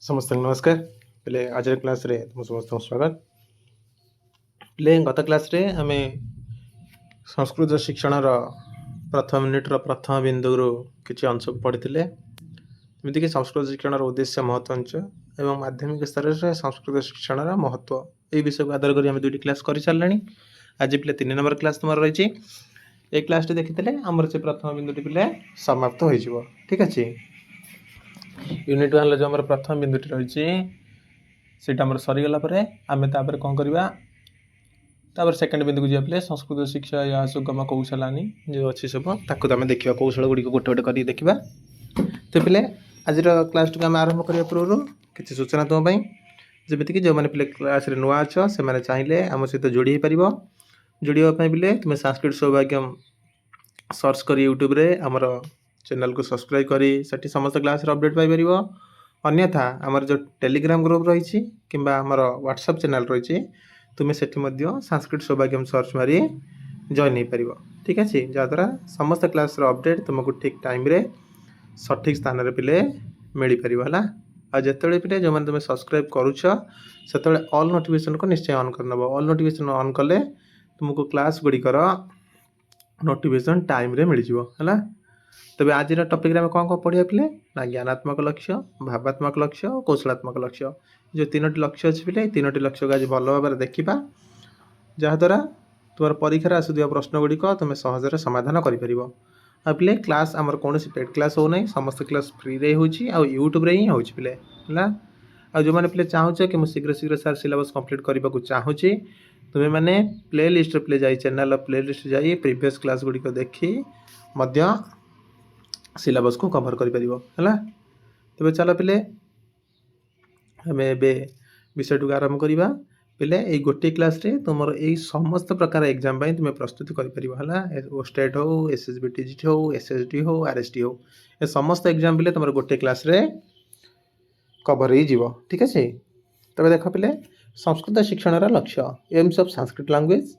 समस्त नमस्कार पे आज क्लास रे तुम समस्त स्वागत पे गत क्लास रे आम संस्कृत शिक्षण प्रथम यूनिट प्रथम बिंदु किसी अंश पढ़ी जमीक संस्कृत शिक्षण उद्देश्य महत्वांश एवं माध्यमिक स्तर से संस्कृत शिक्षण महत्व ये विषय को आधार कर दुईटी क्लास कर सारे आज पे 3 नंबर क्लास तुम रही ये क्लास देखी आमर से प्रथम बिंदुटी पे समाप्त हो ठीक अच्छे यूनिट 1 जो प्रथम बिंदुटी रही आम सरीगला आम कौन करवा सेकेंड बिंदु को जाए संस्कृत शिक्षा या सुगम कौशलानी जो अच्छी सब ताकू आम देखा कौशल गुड़ी गोटे गोटे कर देखा तो पे आज क्लास टी आम आरंभ करने पूर्व किसी सूचना तुम्हें जमीक जो मैंने पे क्लास नुआ अच्छ से चाहिए आम सहित जोड़ी पार जोड़ापी पे तुम्हें संस्कृत सौभाग्यम सर्च कर यूट्यूब रे आमर चैनल को सब्सक्राइब करी सेठी समस्त क्लास अपडेट पाई परिबो। अन्यथा आमर जो टेलीग्राम ग्रुप रही कि आमर व्हाट्सएप चैनल रही तुम्हें सेठी मध्य संस्कृत सौभाग्यम सर्च मारी जॉइन हो पार ठीक अच्छे जहाँद्वारा समस्त क्लास अपडेट तुमको ठीक टाइम रे सठिक स्थान रे पे मिल पार है आ जिते पे जो मैंने तुम्हें सब्सक्राइब करुच से ऑल नोटिफिकेशन को निश्चय ऑन कर नब ऑल नोटिफिकेशन ऑन कले तुमको क्लास गुड़िकर नोटिफिकेशन टाइम रे मिल है। तबे आज टॉपिक रे कौन कौन पढ़िया पे ना ज्ञानात्मक लक्ष्य भावात्मक लक्ष्य और कौशलात्मक लक्ष्य जो 3टी लक्ष्य अच्छे पे 3टी लक्ष्य को आज भल भाव देखा जहाँद्वारा तुम परीक्षार आसुवा प्रश्न गुड़िक तुम सहजरे समाधान कर क्लास आमर कौन पेड क्लास हो ना समस्त क्लास फ्री रे हो यूट्यूब रे ही हो पे जो मैंने पे चाहूचे कि शीघ्र शीघ्र सार सिलेबस कंप्लीट करने को चाहूँगी तुम्हें मैंने प्ले लिस्ट प्ले जाई चैनल प्ले लिस्ट जाई प्रीवियस क्लास गुड़िक देखी मध्य सिलेबस को कवर कर है। तबे चलो पे आम विषय टू आरंभ करवा पे ये गोटे क्लास रे तुम यही समस्त प्रकार एग्जाम तुम्हें प्रस्तुति कर स्टेट हो SSBT हो SSD हो RSD हो ये समस्त एग्जाम पे तुम गोटे क्लास रे कवर हो ठीक अच्छे। तबे देख पे संस्कृत शिक्षण लक्ष्य एम्स ऑफ संस्कृत लैंग्वेज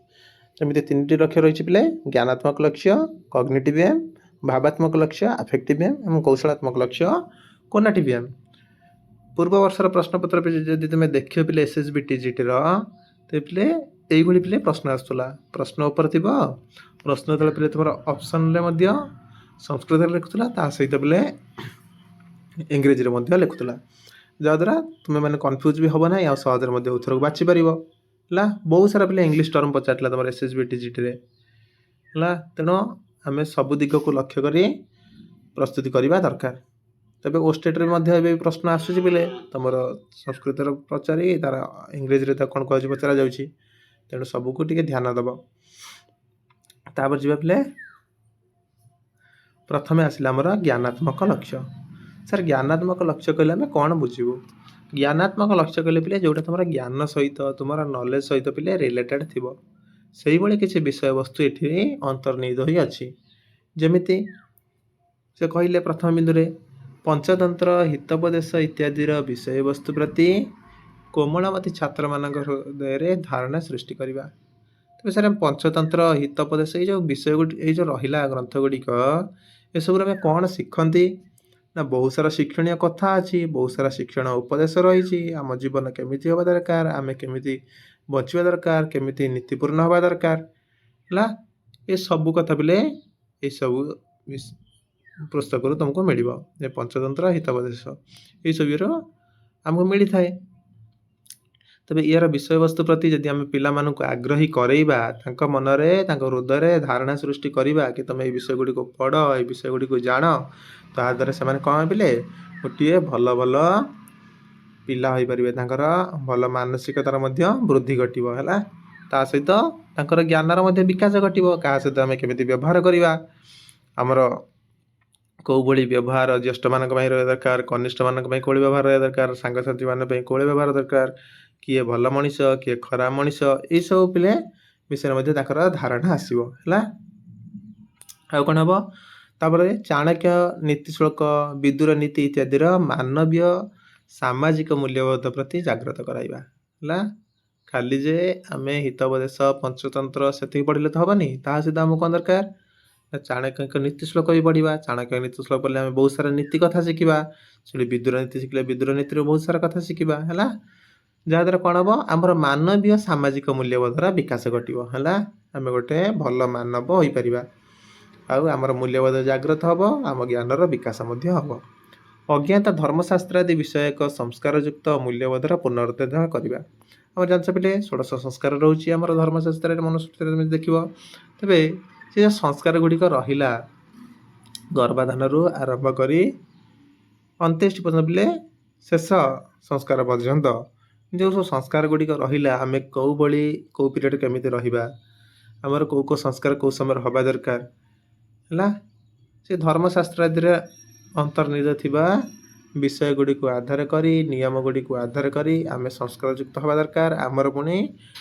जमी 3टी लक्ष्य रही पे ज्ञानात्मक लक्ष्य कॉग्निटिव एम भावात्मक लक्ष्य अफेक्टिव एम और कौशलात्मक लक्ष्य कोनाटिव एम। पूर्व वर्षर प्रश्नपत्र पे जब तुम देख पे SSBT तो पे यही पे प्रश्न आसूला प्रश्न उपर थी प्रश्न तले पे तुम ऑप्शन संस्कृत लिखुला सहित पे इंग्रेजी लिखुला जहाँद्वारा तुम्हें मैंने कन्फ्यूज भी हम ना सहजरे उत्तर को बाछि पार बहुत सारा पे इंग्लीश टर्म पचार तुम SSBT तेणु आम सब दिग को लक्ष्य कर प्रस्तुति करवा दरकार। तबे ओस्टेट रे प्रश्न आसूँ पे तुम संस्कृत पचारि तार इंग्रेजी कौन कह पचरा जा तेणु सबको टे ध्यान दब तापर जी पे प्रथम आसला आमर ज्ञानात्मक लक्ष्य सर ज्ञानात्मक लक्ष्य कहले आम कौन बुझू ज्ञानात्मक लक्ष्य कहले पे जोटा तुम ज्ञान सहित तुम नॉलेज सहित पे रिलेटेड थी से किसी विषय वस्तु ये अंतर्निहित हो अच्छी जमिति से कहले प्रथम बिंदु रे पंचतंत्र हितोपदेश इत्यादि विषय वस्तु प्रति कोमलमती छात्र मान हृदय धारणा सृष्टि करवा। तेज सर पंचतंत्र हितोपदेश ये जो विषय ये जो रहा ग्रंथ गुड़िक ये सब आम कौन शिखती ना बहुत सारा शिक्षणीय कथा अच्छी बहुत सारा शिक्षण उपदेश रही आम जीवन केमी हवा दरकार आम केमी बचवा दरकार केमी नीतिपूर्ण हवा दरकार है ये सब कथा पे ये सब पुस्तक तुमको मिल पंचतंत्र हितोपदेश ये सब आमको मिल थाए। तबे यार विषय वस्तु प्रति जदि आम पिला आग्रही करवा मनरे हृदय धारणा सृष्टि करवा कि तुम ये विषय गुड़ी पढ़ ये विषय गुड़ी जान तो आ द्वारा से कौन पे गोटे भल भल पिला हो पारे भल मानसिकतार वृद्धि घटव है सहित ज्ञानर विकास घटव क्या सहित आम केमी व्यवहार करवा आमर कौ भाई व्यवहार ज्येष्ठ मान रहा दरकार कनिष्ठ मान कौन व्यवहार रहा दरकार सांगसाथी मान कौन व्यवहार दरकार किए भल मनीष किए खराब मनीष ये सब पे विषय धारणा आसो है आ कौन हम तापर चाणक्य नीति श्लोक विदुर नीति इत्यादि मानवीय सामाजिक मूल्यबोध प्रति जागृत कराइबा है खाली जे आम हितोपदेश पंचतंत्र से पढ़ले तो हेनी ता सहित आमको कौन दरकार ଚାଣକ୍ୟଙ୍କ ନୀତି ଶ୍ଲୋକ ବି ପଢ଼ିବା। ଚାଣକ୍ୟ ନୀତି ଶ୍ଲୋକ ପଢ଼ିଲେ ଆମେ ବହୁତ ସାରା ନୀତି କଥା ଶିଖିବା। ସେଠି ବିଦୁର ନୀତି ଶିଖିଲେ ବିଦୁର ନୀତିରୁ ବହୁତ ସାରା କଥା ଶିଖିବା ହେଲା। ଯାହାଦ୍ୱାରା କ'ଣ ହେବ, ଆମର ମାନବୀୟ ସାମାଜିକ ମୂଲ୍ୟବୋଧର ବିକାଶ ଘଟିବ ହେଲା। ଆମେ ଗୋଟେ ଭଲ ମାନବ ହୋଇପାରିବା, ଆଉ ଆମର ମୂଲ୍ୟବୋଧ ଜାଗ୍ରତ ହେବ, ଆମ ଜ୍ଞାନର ବିକାଶ ମଧ୍ୟ ହେବ। ଅଜ୍ଞାତ ଧର୍ମଶାସ୍ତ୍ର ଆଦି ବିଷୟକ ସଂସ୍କାରଯୁକ୍ତ ମୂଲ୍ୟବୋଧର ପୁନରୁଦ୍ଧାର କରିବା। ଆମର ଜାଣିଛ ପିଲେ 16 ସଂସ୍କାର ରହୁଛି ଆମର ଧର୍ମଶାସ୍ତ୍ରରେ, ମନୁସ୍ମୃତିରେ ତମେ ଦେଖିବ। ତେବେ ସେ ଯେଉଁ ସଂସ୍କାର ଗୁଡ଼ିକ ରହିଲା, ଗର୍ଭାଧାନରୁ ଆରମ୍ଭ କରି 29 ପର୍ଯ୍ୟନ୍ତ ପିଲେ ଶେଷ ସଂସ୍କାର ପର୍ଯ୍ୟନ୍ତ ଯେଉଁ ସବୁ ସଂସ୍କାର ଗୁଡ଼ିକ ରହିଲା, ଆମେ କେଉଁ ପିରିୟଡ଼ କେମିତି ରହିବା, ଆମର କେଉଁ ସଂସ୍କାର କେଉଁ ସମୟରେ ହେବା ଦରକାର ହେଲା। ସେ ଧର୍ମଶାସ୍ତ୍ର ଆଦିରେ ଅନ୍ତର୍ନିହିତ ଥିବା ବିଷୟ ଗୁଡ଼ିକୁ ଆଧାର କରି, ନିୟମ ଗୁଡ଼ିକୁ ଆଧାର କରି ଆମେ ସଂସ୍କାରଯୁକ୍ତ ହେବା ଦରକାର। ଆମର ପୁଣି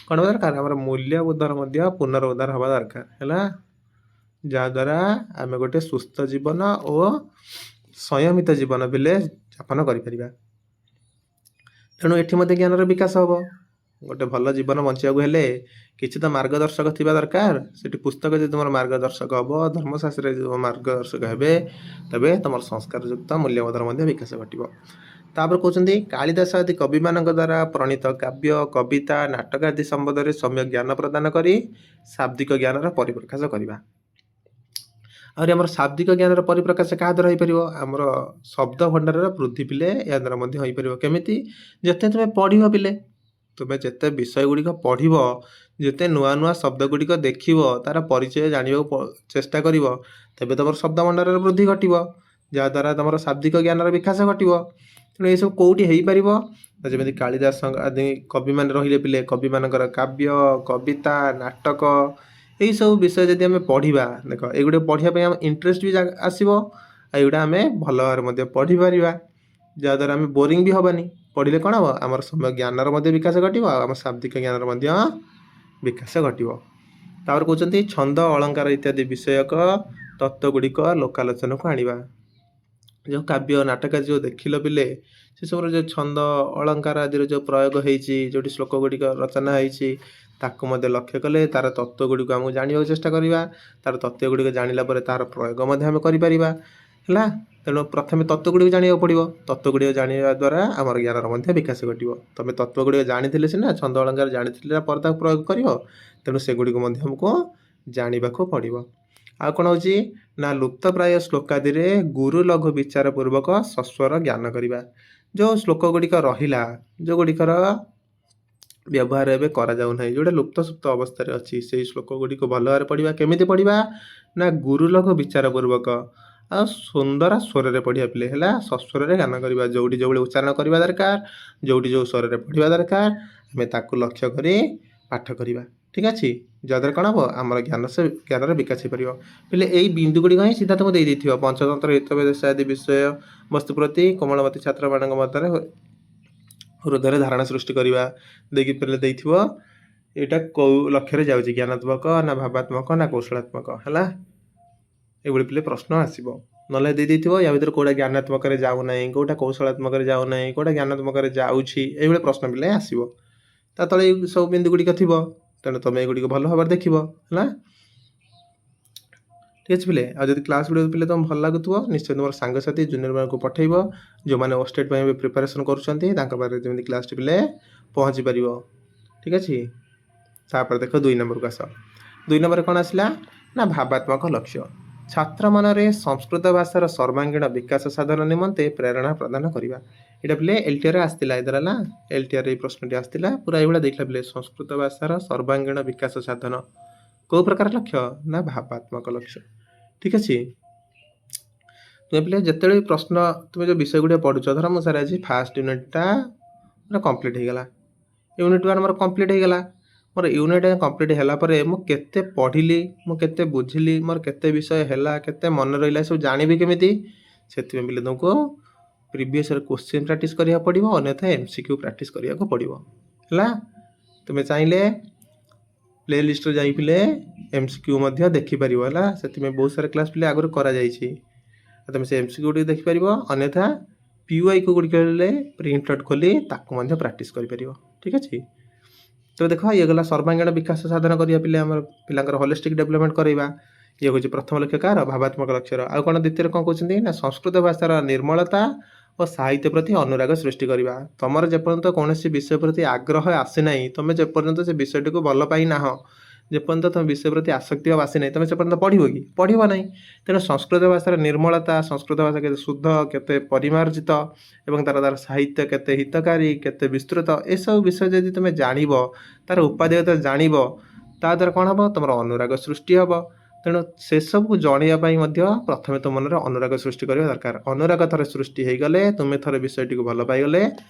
କ'ଣ ହେବା ଦରକାର, ଆମର ମୂଲ୍ୟବୋଧର ମଧ୍ୟ ପୁନରୁଦ୍ଧାର ହେବା ଦରକାର ହେଲା। ଯାହାଦ୍ୱାରା ଆମେ ଗୋଟେ ସୁସ୍ଥ ଜୀବନ ଓ ସଂୟମିତ ଜୀବନ ପିଲେ ଯାପନ କରିପାରିବା। ତେଣୁ ଏଠି ମଧ୍ୟ ଜ୍ଞାନର ବିକାଶ ହେବ। ଗୋଟେ ଭଲ ଜୀବନ ବଞ୍ଚିବାକୁ ହେଲେ କିଛି ତ ମାର୍ଗଦର୍ଶକ ଥିବା ଦରକାର। ସେଠି ପୁସ୍ତକ ଯଦି ତୁମର ମାର୍ଗଦର୍ଶକ ହେବ, ଧର୍ମଶାସ୍ତ୍ରରେ ଯଦି ମାର୍ଗଦର୍ଶକ ହେବେ, ତେବେ ତୁମର ସଂସ୍କାରଯୁକ୍ତ ମୂଲ୍ୟବୋଧର ମଧ୍ୟ ବିକାଶ ଘଟିବ। ତାପରେ କହୁଛନ୍ତି କାଳିଦାସ ଆଦି କବିମାନଙ୍କ ଦ୍ୱାରା ପ୍ରଣୀତ କାବ୍ୟ, କବିତା, ନାଟକ ଆଦି ସମ୍ବନ୍ଧରେ ସମ୍ୟକ ଜ୍ଞାନ ପ୍ରଦାନ କରି ଶାବ୍ଦିକ ଜ୍ଞାନର ପରିପ୍ରକାଶ କରିବା। ଆହୁରି ଆମର ଶାବ୍ଦିକ ଜ୍ଞାନର ପରିପ୍ରକାଶ କାହା ଦ୍ୱାରା ହୋଇପାରିବ, ଆମର ଶବ୍ଦ ଭଣ୍ଡାରର ବୃଦ୍ଧି ପିଲେ ଏହା ଦ୍ୱାରା ମଧ୍ୟ ହୋଇପାରିବ। କେମିତି, ଯେତେ ତୁମେ ପଢ଼ିବ ପିଲେ, ତୁମେ ଯେତେ ବିଷୟ ଗୁଡ଼ିକ ପଢ଼ିବ, ଯେତେ ନୂଆ ନୂଆ ଶବ୍ଦ ଗୁଡ଼ିକ ଦେଖିବ, ତାର ପରିଚୟ ଜାଣିବାକୁ ଚେଷ୍ଟା କରିବ, ତେବେ ତୁମର ଶବ୍ଦ ଭଣ୍ଡାରର ବୃଦ୍ଧି ଘଟିବ, ଯାହାଦ୍ୱାରା ତୁମର ଶାବ୍ଦିକ ଜ୍ଞାନର ବିକାଶ ଘଟିବ। ତେଣୁ ଏସବୁ କେଉଁଠି ହେଇପାରିବ, ଯେମିତି କାଳିଦାସ ଆଦି କବିମାନେ ରହିଲେ ପିଲେ, କବିମାନଙ୍କର କାବ୍ୟ, କବିତା, ନାଟକ ଏହିସବୁ ବିଷୟ ଯଦି ଆମେ ପଢ଼ିବା, ଦେଖ ଏଇଗୁଡ଼ା ପଢ଼ିବା ପାଇଁ ଆମ ଇଣ୍ଟରେଷ୍ଟ ବି ଆସିବ, ଆଉ ଏଗୁଡ଼ା ଆମେ ଭଲ ଭାବରେ ମଧ୍ୟ ପଢ଼ିପାରିବା, ଯାହାଦ୍ୱାରା ଆମେ ବୋରିଂ ବି ହେବାନି। ପଢ଼ିଲେ କ'ଣ ହେବ, ଆମର ସମ୍ୟକ ଜ୍ଞାନର ମଧ୍ୟ ବିକାଶ ଘଟିବ, ଆଉ ଆମ ଶାବ୍ଦିକ ଜ୍ଞାନର ମଧ୍ୟ ବିକାଶ ଘଟିବ। ତାପରେ କହୁଛନ୍ତି ଛନ୍ଦ, ଅଳଙ୍କାର ଇତ୍ୟାଦି ବିଷୟକ ତତ୍ତ୍ୱ ଗୁଡ଼ିକ ଲୋକାଲୋଚନକୁ ଆଣିବା। ଯେଉଁ କାବ୍ୟ, ନାଟକ ଯେଉଁ ଦେଖିଲ ପିଲେ, ସେସବୁର ଯେଉଁ ଛନ୍ଦ, ଅଳଙ୍କାର ଆଦିର ଯେଉଁ ପ୍ରୟୋଗ ହେଇଛି, ଯେଉଁଠି ଶ୍ଲୋକ ଗୁଡ଼ିକ ରଚନା ହେଇଛି, ତାକୁ ମଧ୍ୟ ଲକ୍ଷ୍ୟ କଲେ ତାର ତତ୍ତ୍ୱ ଗୁଡ଼ିକୁ ଆମକୁ ଜାଣିବାକୁ ଚେଷ୍ଟା କରିବା। ତାର ତତ୍ତ୍ୱ ଗୁଡ଼ିକ ଜାଣିଲା ପରେ ତାର ପ୍ରୟୋଗ ମଧ୍ୟ ଆମେ କରିପାରିବା ହେଲା। ତେଣୁ ପ୍ରଥମେ ତତ୍ତ୍ୱ ଗୁଡ଼ିକ ଜାଣିବାକୁ ପଡ଼ିବ। ତତ୍ତ୍ୱ ଗୁଡ଼ିକ ଜାଣିବା ଦ୍ୱାରା ଆମର ଜ୍ଞାନର ମଧ୍ୟ ବିକାଶ ଘଟିବ। ତୁମେ ତତ୍ତ୍ୱ ଗୁଡ଼ିକ ଜାଣିଥିଲେ ସିନା, ଛନ୍ଦ ଅଳଙ୍କାର ଜାଣିଥିଲେ ପରେ ତାକୁ ପ୍ରୟୋଗ କରିବ। ତେଣୁ ସେଗୁଡ଼ିକୁ ମଧ୍ୟ ଆମକୁ ଜାଣିବାକୁ ପଡ଼ିବ। ଆଉ କ'ଣ ହେଉଛି ନା, ଲୁପ୍ତପ୍ରାୟ ଶ୍ଲୋକାଦିରେ ଗୁରୁ ଲଘୁ ବିଚାର ପୂର୍ବକ ସସ୍ୱର ଜ୍ଞାନ କରିବା। ଯେଉଁ ଶ୍ଲୋକ ଗୁଡ଼ିକ ରହିଲା, ଯେଉଁ ଗୁଡ଼ିକର ବ୍ୟବହାର ଏବେ କରାଯାଉନାହିଁ, ଯେଉଁଟା ଲୁପ୍ତ ସୁପ୍ତ ଅବସ୍ଥାରେ ଅଛି, ସେଇ ଶ୍ଲୋକ ଗୁଡ଼ିକୁ ଭଲ ଭାବରେ ପଢ଼ିବା। କେମିତି ପଢ଼ିବା ନା, ଗୁରୁ ଲଘୁ ବିଚାର ପୂର୍ବକ ଆଉ ସୁନ୍ଦର ସ୍ୱରରେ ପଢ଼ିବା ପିଲେ ହେଲା। ସସ୍ୱରରେ ଜ୍ଞାନ କରିବା, ଯେଉଁଠି ଯେଉଁଭଳି ଉଚ୍ଚାରଣ କରିବା ଦରକାର, ଯେଉଁଠି ଯେଉଁ ସ୍ୱରରେ ପଢ଼ିବା ଦରକାର, ଆମେ ତାକୁ ଲକ୍ଷ୍ୟ କରି ପାଠ କରିବା। ଠିକ୍ ଅଛି, ଯାହାଦ୍ୱାରା କ'ଣ ହେବ, ଆମର ଜ୍ଞାନର ବିକାଶ ହୋଇପାରିବ। ପିଲେ ଏଇ ବିନ୍ଦୁ ଗୁଡ଼ିକ ହିଁ ସିଧା ତୁମକୁ ଦେଇଥିବ। ପଞ୍ଚତନ୍ତ୍ର ହିତୋପଦେଶ ଆଦି ବିଷୟ ବସ୍ତୁ ପ୍ରତି କୋମଳମତି ଛାତ୍ରମାନଙ୍କ ମଧ୍ୟରେ ହୃଦୟରେ ଧାରଣା ସୃଷ୍ଟି କରିବା ଦେଇକି ପିଲେ ଦେଇଥିବ। ଏଇଟା କେଉଁ ଲକ୍ଷ୍ୟରେ ଯାଉଛି, ଜ୍ଞାନାତ୍ମକ ନା ଭାବାତ୍ମକ ନା କୌଶଳାତ୍ମକ ହେଲା। ଏଇଭଳି ପିଲେ ପ୍ରଶ୍ନ ଆସିବ। ନହେଲେ ଦେଇଥିବ ୟା ଭିତରେ କେଉଁଟା ଜ୍ଞାନାତ୍ମକରେ ଯାଉନାହିଁ, କେଉଁଟା କୌଶଳାତ୍ମକରେ ଯାଉନାହିଁ, କେଉଁଟା ଜ୍ଞାନାତ୍ମକରେ ଯାଉଛି, ଏଇଭଳି ପ୍ରଶ୍ନ ପିଲେ ଆସିବ। ତା ତଳେ ଏଇ ସବୁ ବିନ୍ଦୁ ଗୁଡ଼ିକ ଥିବ। ତେଣୁ ତୁମେ ଏଗୁଡ଼ିକୁ ଭଲ ଭାବରେ ଦେଖିବ ହେଲା। ଠିକ୍ ଅଛି ପିଲେ। ଆଉ ଯଦି କ୍ଲାସ୍ ଗୁଡ଼ିକ ପିଲେ ତୁମକୁ ଭଲ ଲାଗୁଥିବ, ନିଶ୍ଚୟ ତୁମର ସାଙ୍ଗସାଥି ଜୁନିୟରମାନଙ୍କୁ ପଠାଇବ, ଯେଉଁମାନେ ଓଷ୍ଟେଟ୍ ପାଇଁ ଏବେ ପ୍ରିପାରେସନ୍ କରୁଛନ୍ତି, ତାଙ୍କ ପାଖରେ ଯେମିତି କ୍ଲାସ୍ଟି ପିଲେ ପହଞ୍ଚି ପାରିବ। ଠିକ୍ ଅଛି। ତାପରେ ଦେଖ 2 ନମ୍ବରକୁ ଆସ। 2 ନମ୍ବରରେ କ'ଣ ଆସିଲା ନା, ଭାବାତ୍ମକ ଲକ୍ଷ୍ୟ। ଛାତ୍ର ମନରେ ସଂସ୍କୃତ ଭାଷାର ସର୍ବାଙ୍ଗୀନ ବିକାଶ ସାଧନ ନିମନ୍ତେ ପ୍ରେରଣା ପ୍ରଦାନ କରିବା। ଏଇଟା ପିଲେ LTR ଆସିଥିଲା, ଏଇଥର ହେଲା LTR ଏଇ ପ୍ରଶ୍ନଟି ଆସିଥିଲା। ପୁରା ଏଇଭଳିଆ ଦେଇଥିଲା ପିଲେ, ସଂସ୍କୃତ ଭାଷାର ସର୍ବାଙ୍ଗୀନ ବିକାଶ ସାଧନ କେଉଁ ପ୍ରକାର ଲକ୍ଷ୍ୟ ନା, ଭାବାତ୍ମକ ଲକ୍ଷ୍ୟ। ଠିକ୍ ଅଛି। ତୁମେ ପିଲେ ଯେତେବେଳେ ପ୍ରଶ୍ନ ତୁମେ ଯେଉଁ ବିଷୟ ଗୁଡ଼ିକ ପଢ଼ୁଛ, ଧର ମୁଁ ସାର୍ ଆଜି ଫାର୍ଷ୍ଟ ୟୁନିଟ୍ଟା ମୋର କମ୍ପ୍ଲିଟ୍ ହେଇଗଲା, ୟୁନିଟ୍ 1 ମୋର କମ୍ପ୍ଲିଟ୍ ହେଇଗଲା। ମୋର ୟୁନିଟ୍ କମ୍ପ୍ଲିଟ୍ ହେଲା ପରେ ମୁଁ କେତେ ପଢ଼ିଲି, ମୁଁ କେତେ ବୁଝିଲି, ମୋର କେତେ ବିଷୟ ହେଲା, କେତେ ମନେ ରହିଲା, ସବୁ ଜାଣିବି କେମିତି? ସେଥିପାଇଁ ପିଲେ ତୁମକୁ ପ୍ରିଭିୟସ୍ ଇୟର୍ କ୍ୱେଶ୍ଚିନ୍ ପ୍ରାକ୍ଟିସ୍ କରିବାକୁ ପଡ଼ିବ, ଅନ୍ୟଥା MCQ ପ୍ରାକ୍ଟିସ୍ କରିବାକୁ ପଡ଼ିବ ହେଲା। ତୁମେ ଚାହିଁଲେ ପ୍ଲେ ଲିଷ୍ଟରେ ଯାଇ ପିଲେ MCQ ମଧ୍ୟ ଦେଖିପାରିବ ହେଲା। ସେଥିପାଇଁ ବହୁତ ସାରା କ୍ଲାସ୍ ପିଲେ ଆଗରୁ କରାଯାଇଛି, ତୁମେ ସେ MCQ ଗୁଡ଼ିକ ଦେଖିପାରିବ। ଅନ୍ୟଥା PYQ ଗୁଡ଼ିକ ହେଲେ ପ୍ରିଣ୍ଟ ଆଉଟ୍ ଖୋଲି ତାକୁ ମଧ୍ୟ ପ୍ରାକ୍ଟିସ୍ କରିପାରିବ। ଠିକ୍ ଅଛି। ତ ଦେଖ, ଇଏ ଗଲା ସର୍ବାଙ୍ଗୀନ ବିକାଶ ସାଧନ କରିବା ପିଲେ, ଆମର ପିଲାଙ୍କର ହୋଲିଷ୍ଟିକ୍ ଡେଭଲପମେଣ୍ଟ କରାଇବା। ଇଏ ହେଉଛି ପ୍ରଥମ ଲକ୍ଷ୍ୟ କାହାର ଭାବାତ୍ମକ ଲକ୍ଷ୍ୟର। ଆଉ କ'ଣ ଦ୍ୱିତୀୟରେ କ'ଣ କହୁଛନ୍ତି ନା ସଂସ୍କୃତ ଭାଷାର ନିର୍ମଳତା ଓ ସାହିତ୍ୟ ପ୍ରତି ଅନୁରାଗ ସୃଷ୍ଟି କରିବା। ତମର ଯେପର୍ଯ୍ୟନ୍ତ କୌଣସି ବିଷୟ ପ୍ରତି ଆଗ୍ରହ ଆସିନାହିଁ, ତମେ ଯେପର୍ଯ୍ୟନ୍ତ ସେ ବିଷୟଟିକୁ ଭଲ ପାଇନାହ, ଯେପର୍ଯ୍ୟନ୍ତ ତମ ବିଷୟ ପ୍ରତି ଆସକ୍ତି ଭାବ ଆସିନାହିଁ, ତମେ ସେପର୍ଯ୍ୟନ୍ତ ପଢ଼ିବ କି? ପଢ଼ିବ ନାହିଁ। ତେଣୁ ସଂସ୍କୃତ ଭାଷାର ନିର୍ମଳତା, ସଂସ୍କୃତ ଭାଷା କେତେ ଶୁଦ୍ଧ, କେତେ ପରିମାର୍ଜିତ ଏବଂ ତାର ସାହିତ୍ୟ କେତେ ହିତକାରୀ, କେତେ ବିସ୍ତୃତ, ଏସବୁ ବିଷୟ ଯଦି ତୁମେ ଜାଣିବ, ତାର ଉପାଦେୟତା ଜାଣିବ, ତା ଦ୍ୱାରା କ'ଣ ହେବ? ତୁମର ଅନୁରାଗ ସୃଷ୍ଟି ହେବ। ତେଣୁ ସେସବୁକୁ ଜଣିବା ପାଇଁ ମଧ୍ୟ ପ୍ରଥମେ ତୁମ ମନରେ ଅନୁରାଗ ସୃଷ୍ଟି କରିବା ଦରକାର। ଅନୁରାଗ ଥରେ ସୃଷ୍ଟି ହୋଇଗଲେ, ତୁମେ ଥରେ ବିଷୟଟିକୁ ଭଲ ପାଇଗଲେ,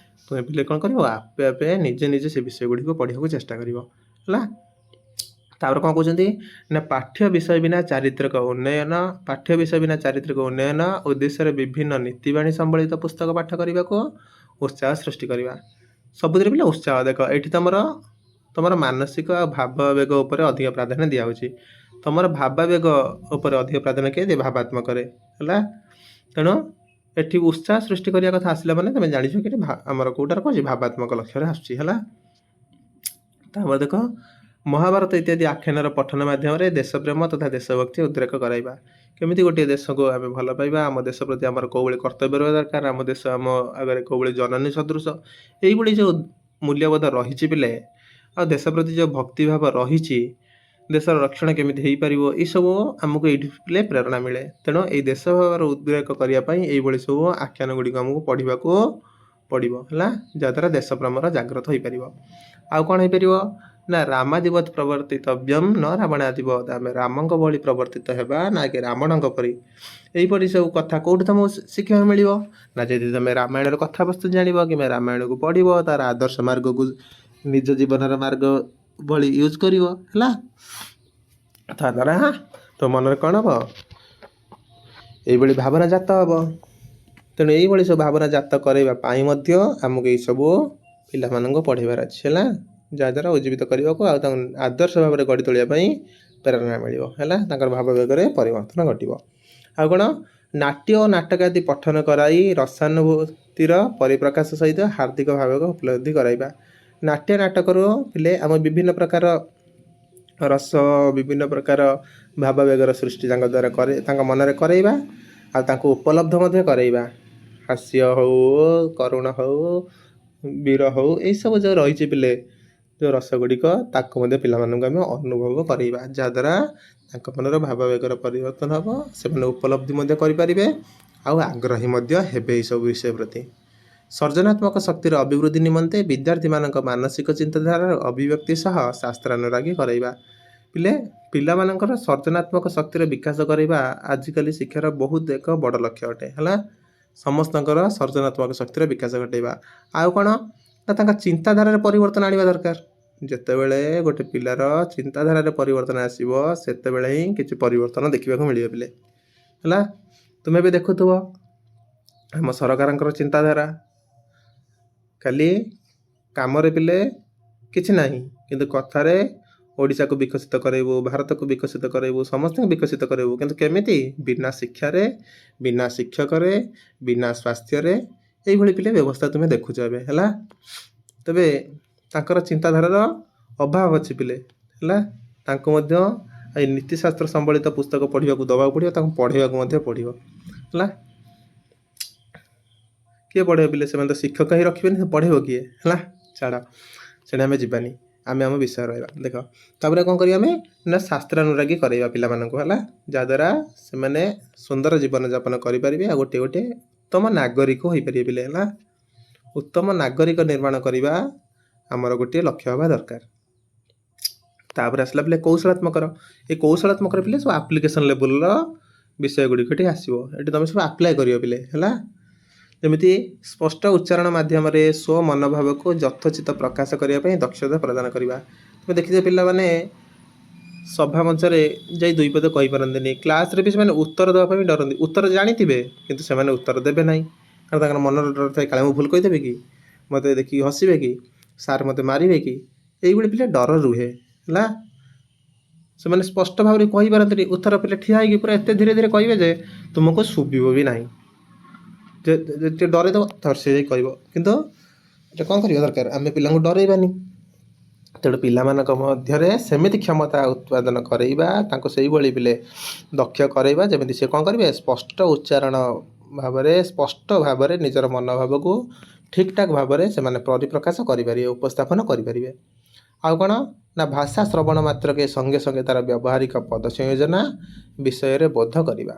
ତୁମେ ପିଲେ କ'ଣ କରିବ? ଆପେ ଆପେ ନିଜେ ନିଜେ ସେ ବିଷୟ ଗୁଡ଼ିକୁ ପଢ଼ିବାକୁ ଚେଷ୍ଟା କରିବ। ହେଲା। ତାପରେ କ'ଣ କହୁଛନ୍ତି ନା ପାଠ୍ୟ ବିଷୟ ବିନା ଚାରିତ୍ରିକ ଉନ୍ନୟନ, ପାଠ୍ୟ ବିଷୟ ବିନା ଚାରିତ୍ରିକ ଉନ୍ନୟନ ଉଦ୍ଦେଶ୍ୟରେ ବିଭିନ୍ନ ନୀତିବାଣୀ ସମ୍ବଳିତ ପୁସ୍ତକ ପାଠ କରିବାକୁ ଉତ୍ସାହ ସୃଷ୍ଟି କରିବା। ସବୁଥିରେ ପିଲା ଉତ୍ସାହ। ଦେଖ ଏଇଠି ତମର ମାନସିକ ଆଉ ଭାବାବେଗ ଉପରେ ଅଧିକ ପ୍ରାଧାନ୍ୟ ଦିଆହେଉଛି। ତମର ଭାବାବେଗ ଉପରେ ଅଧିକ ପ୍ରାଧାନ୍ୟ କିଏ ଦିଏ? ଭାବାତ୍ମକରେ। ହେଲା। ତେଣୁ ଏଠି ଉତ୍ସାହ ସୃଷ୍ଟି କରିବା କଥା ଆସିଲା ମାନେ ତମେ ଜାଣିଛ କି ଏଠି ଆମର କେଉଁଟାରେ କହୁଛି? ଭାବାତ୍ମକ ଲକ୍ଷ୍ୟରେ ଆସୁଛି। ହେଲା। ତାପରେ ଦେଖ ମହାଭାରତ ଇତ୍ୟାଦି ଆଖ୍ୟାନର ପଠନ ମାଧ୍ୟମରେ ଦେଶପ୍ରେମ ତଥା ଦେଶଭକ୍ତି ଉଦ୍ରେକ କରାଇବା। କେମିତି ଗୋଟିଏ ଦେଶକୁ ଆମେ ଭଲ ପାଇବା, ଆମ ଦେଶ ପ୍ରତି ଆମର କେଉଁଭଳି କର୍ତ୍ତବ୍ୟ ରହିବା ଦରକାର, ଆମ ଦେଶ ଆମ ଆଗରେ କେଉଁଭଳି ଜନନୀ ସଦୃଶ, ଏଇଭଳି ଯେଉଁ ମୂଲ୍ୟବୋଧ ରହିଛି ପିଲେ, ଆଉ ଦେଶ ପ୍ରତି ଯେଉଁ ଭକ୍ତିଭାବ ରହିଛି, ଦେଶର ରକ୍ଷଣ କେମିତି ହେଇପାରିବ, ଏଇସବୁ ଆମକୁ ଏଇଠି ପିଲେ ପ୍ରେରଣା ମିଳେ। ତେଣୁ ଏଇ ଦେଶ ଭାବର ଉଦ୍ରେକ କରିବା ପାଇଁ ଏଇଭଳି ସବୁ ଆଖ୍ୟାନ ଗୁଡ଼ିକ ଆମକୁ ପଢ଼ିବାକୁ ପଡ଼ିବ। ହେଲା। ଯାହାଦ୍ୱାରା ଦେଶ ପ୍ରେମର ଜାଗ୍ରତ ହୋଇପାରିବ। ଆଉ କ'ଣ ହେଇପାରିବ ନା ରାମାଦିବତ ପ୍ରବର୍ତ୍ତିତବ୍ୟମ୍ ନ ରାବଣାଦିବତ, ଆମେ ରାମଙ୍କ ଭଳି ପ୍ରବର୍ତ୍ତିତ ହେବା, ନା କି ରାବଣଙ୍କ ପରି। ଏହିପରି ସବୁ କଥା କେଉଁଠୁ ତୁମକୁ ଶିଖିବାକୁ ମିଳିବ? ନା ଯଦି ତୁମେ ରାମାୟଣର କଥାବସ୍ତୁ ଜାଣିବ କିମ୍ବା ରାମାୟଣକୁ ପଢ଼ିବ, ତାର ଆଦର୍ଶ ମାର୍ଗକୁ ନିଜ ଜୀବନର ମାର୍ଗ ଭଳି ୟୁଜ୍ କରିବ। ହେଲା। ତାଦ୍ୱାରା ତୋ ମନରେ କ'ଣ ହେବ? ଏଇଭଳି ଭାବନା ଜାତ ହେବ। ତେଣୁ ଏଇଭଳି ସବୁ ଭାବନା ଜାତ କରାଇବା ପାଇଁ ମଧ୍ୟ ଆମକୁ ଏଇସବୁ ପିଲାମାନଙ୍କୁ ପଢ଼େଇବାର ଅଛି। ହେଲା। ଯାହାଦ୍ୱାରା ଉଜ୍ଜୀବିତ କରିବାକୁ ଆଉ ତାଙ୍କୁ ଆଦର୍ଶ ଭାବରେ ଗଢ଼ି ତୋଳିବା ପାଇଁ ପ୍ରେରଣା ମିଳିବ। ହେଲା। ତାଙ୍କର ଭାବବେଗରେ ପରିବର୍ତ୍ତନ ଘଟିବ। ଆଉ କ'ଣ? ନାଟ୍ୟ ଓ ନାଟକ ଆଦି ପଠନ କରାଇ ରସାନୁଭୂତିର ପରିପ୍ରକାଶ ସହିତ ହାର୍ଦ୍ଦିକ ଭାବକୁ ଉପଲବ୍ଧି କରାଇବା। ନାଟ୍ୟ ନାଟକରୁ ପିଲେ ଆମ ବିଭିନ୍ନ ପ୍ରକାର ରସ, ବିଭିନ୍ନ ପ୍ରକାର ଭାବବେଗର ସୃଷ୍ଟି ତାଙ୍କ ମନରେ କରାଇବା, ଆଉ ତାଙ୍କୁ ଉପଲବ୍ଧ ମଧ୍ୟ କରାଇବା। ହାସ୍ୟ ହେଉ, କରୁଣ ହେଉ, ବୀର ହେଉ, ଏଇସବୁ ଯେଉଁ ରହିଛି ପିଲେ ଯେଉଁ ରସ ଗୁଡ଼ିକ, ତାକୁ ମଧ୍ୟ ପିଲାମାନଙ୍କୁ ଆମେ ଅନୁଭବ କରାଇବା। ଯାହାଦ୍ୱାରା ତାଙ୍କ ମନର ଭାବବେଗର ପରିବର୍ତ୍ତନ ହେବ, ସେମାନେ ଉପଲବ୍ଧି ମଧ୍ୟ କରିପାରିବେ ଆଉ ଆଗ୍ରହୀ ମଧ୍ୟ ହେବେ ଏଇସବୁ ବିଷୟ ପ୍ରତି। ସର୍ଜନାତ୍ମକ ଶକ୍ତିର ଅଭିବୃଦ୍ଧି ନିମନ୍ତେ ବିଦ୍ୟାର୍ଥୀମାନଙ୍କ ମାନସିକ ଚିନ୍ତାଧାରାର ଅଭିବ୍ୟକ୍ତି ସହ ଶାସ୍ତ୍ରାନୁରାଗୀ କରାଇବା। ପିଲାମାନଙ୍କର ସର୍ଜନାତ୍ମକ ଶକ୍ତିର ବିକାଶ କରାଇବା ଆଜିକାଲି ଶିକ୍ଷାର ବହୁତ ଏକ ବଡ଼ ଲକ୍ଷ୍ୟ ଅଟେ। ହେଲା। ସମସ୍ତଙ୍କର ସର୍ଜନାତ୍ମକ ଶକ୍ତିର ବିକାଶ ଘଟାଇବା। ଆଉ କ'ଣ ନା ତାଙ୍କ ଚିନ୍ତାଧାରାରେ ପରିବର୍ତ୍ତନ ଆଣିବା ଦରକାର। ଯେତେବେଳେ ଗୋଟେ ପିଲାର ଚିନ୍ତାଧାରାରେ ପରିବର୍ତ୍ତନ ଆସିବ, ସେତେବେଳେ ହିଁ କିଛି ପରିବର୍ତ୍ତନ ଦେଖିବାକୁ ମିଳିବ ପିଲେ। ହେଲା। ତୁମେ ବି ଦେଖୁଥିବ ଆମ ସରକାରଙ୍କର ଚିନ୍ତାଧାରା ଖାଲି କାମରେ ପିଲେ କିଛି ନାହିଁ, କିନ୍ତୁ କଥାରେ ଓଡ଼ିଶାକୁ ବିକଶିତ କରାଇବୁ, ଭାରତକୁ ବିକଶିତ କରାଇବୁ, ସମସ୍ତଙ୍କୁ ବିକଶିତ କରାଇବୁ, କିନ୍ତୁ କେମିତି? ବିନା ଶିକ୍ଷାରେ, ବିନା ଶିକ୍ଷକରେ, ବିନା ସ୍ୱାସ୍ଥ୍ୟରେ, ଏଇଭଳି ପିଲେ ବ୍ୟବସ୍ଥା ତୁମେ ଦେଖୁଛ ଏବେ। ହେଲା। ତେବେ ତାଙ୍କର ଚିନ୍ତାଧାରାର ଅଭାବ ଅଛି ପିଲେ। ହେଲା। ତାଙ୍କୁ ମଧ୍ୟ ଏଇ ନୀତିଶାସ୍ତ୍ର ସମ୍ବଳିତ ପୁସ୍ତକ ପଢ଼ିବାକୁ ଦେବାକୁ ପଡ଼ିବ, ତାଙ୍କୁ ପଢ଼େଇବାକୁ ମଧ୍ୟ ପଡ଼ିବ। ହେଲା। କିଏ ପଢ଼େଇବ ପିଲେ? ସେମାନେ ତ ଶିକ୍ଷକ ହିଁ ରଖିବେନି, ସେ ପଢ଼େଇବ କିଏ? ହେଲା। ଛାଡ଼, ସେଟା ଆମେ ଯିବାନି, ଆମେ ଆମ ବିଷୟ ରହିବା। ଦେଖ ତାପରେ କ'ଣ କରିବା? ଆମେ ନା ଶାସ୍ତ୍ରାନୁରାଗୀ କରାଇବା ପିଲାମାନଙ୍କୁ। ହେଲା। ଯାହାଦ୍ୱାରା ସେମାନେ ସୁନ୍ଦର ଜୀବନଯାପନ କରିପାରିବେ ଆଉ ଗୋଟିଏ ଉତ୍ତମ ନାଗରିକ ହୋଇପାରିବେ ପିଲେ। ହେଲା। ଉତ୍ତମ ନାଗରିକ ନିର୍ମାଣ କରିବା ଆମର ଗୋଟିଏ ଲକ୍ଷ୍ୟ ହେବା ଦରକାର। ତାପରେ ଆସିଲା ପିଲେ କୌଶଳାତ୍ମକର। ଏ କୌଶଳାତ୍ମକର ପିଲେ ସବୁ ଆପ୍ଲିକେସନ୍ ଲେବୁଲ୍ର ବିଷୟ ଗୁଡ଼ିକ ଏଠି ଆସିବ। ଏଠି ତୁମେ ସବୁ ଆପ୍ଲାଏ କରିବ ପିଲେ। ହେଲା। ଯେମିତି ସ୍ପଷ୍ଟ ଉଚ୍ଚାରଣ ମାଧ୍ୟମରେ ସ୍ୱମନୋଭାବକୁ ଯଥୋଚିତ ପ୍ରକାଶ କରିବା ପାଇଁ ଦକ୍ଷତା ପ୍ରଦାନ କରିବା। ତୁମେ ଦେଖିଛ ପିଲାମାନେ ସଭା ମଞ୍ଚରେ ଯାଇ ଦୁଇ ପଦ କହିପାରନ୍ତିନି, କ୍ଲାସ୍ରେ ବି ସେମାନେ ଉତ୍ତର ଦେବା ପାଇଁ ଡରନ୍ତି। ଉତ୍ତର ଜାଣିଥିବେ କିନ୍ତୁ ସେମାନେ ଉତ୍ତର ଦେବେ ନାହିଁ, କାରଣ ତାଙ୍କର ମନର ଡର ଥାଏ, କାଳେ ମୁଁ ଭୁଲ କହିଦେବେ କି, ମୋତେ ଦେଖିକି ହସିବେ କି, ସାର୍ ମୋତେ ମାରିବେ କି, ଏଇଭଳି ପିଲା ଡର ରୁହେ। ହେଲା। ସେମାନେ ସ୍ପଷ୍ଟ ଭାବରେ କହିପାରନ୍ତିନି। ଉତ୍ତର ପିଲା ଠିଆ ହେଇକି ପୁରା ଏତେ ଧୀରେ ଧୀରେ କହିବେ ଯେ ତୁମକୁ ଶୁଭିବ ବି ନାହିଁ। ଯେ ଡରେଇଦେବ, ତାପରେ ସେ ଯାଇ କହିବ। କିନ୍ତୁ ଏଇଟା କ'ଣ କରିବା ଦରକାର? ଆମେ ପିଲାଙ୍କୁ ଡରେଇବାନି। ତେଣୁ ପିଲାମାନଙ୍କ ମଧ୍ୟରେ ସେମିତି କ୍ଷମତା ଉତ୍ପାଦନ କରାଇବା, ତାଙ୍କୁ ସେଇଭଳି ପିଲେ ଦକ୍ଷ କରାଇବା ଯେମିତି ସେ କ'ଣ କରିବେ, ସ୍ପଷ୍ଟ ଉଚ୍ଚାରଣ ଭାବରେ ସ୍ପଷ୍ଟ ଭାବରେ ନିଜର ମନୋଭାବକୁ ଠିକ୍ଠାକ୍ ଭାବରେ ସେମାନେ ପରିପ୍ରକାଶ କରିପାରିବେ, ଉପସ୍ଥାପନ କରିପାରିବେ। ଆଉ କ'ଣ ନା ଭାଷା ଶ୍ରବଣ ମାତ୍ରକେ ସଙ୍ଗେ ସଙ୍ଗେ ତା'ର ବ୍ୟବହାରିକ ପଦ ସଂଯୋଜନା ବିଷୟରେ ବୋଧ କରିବା।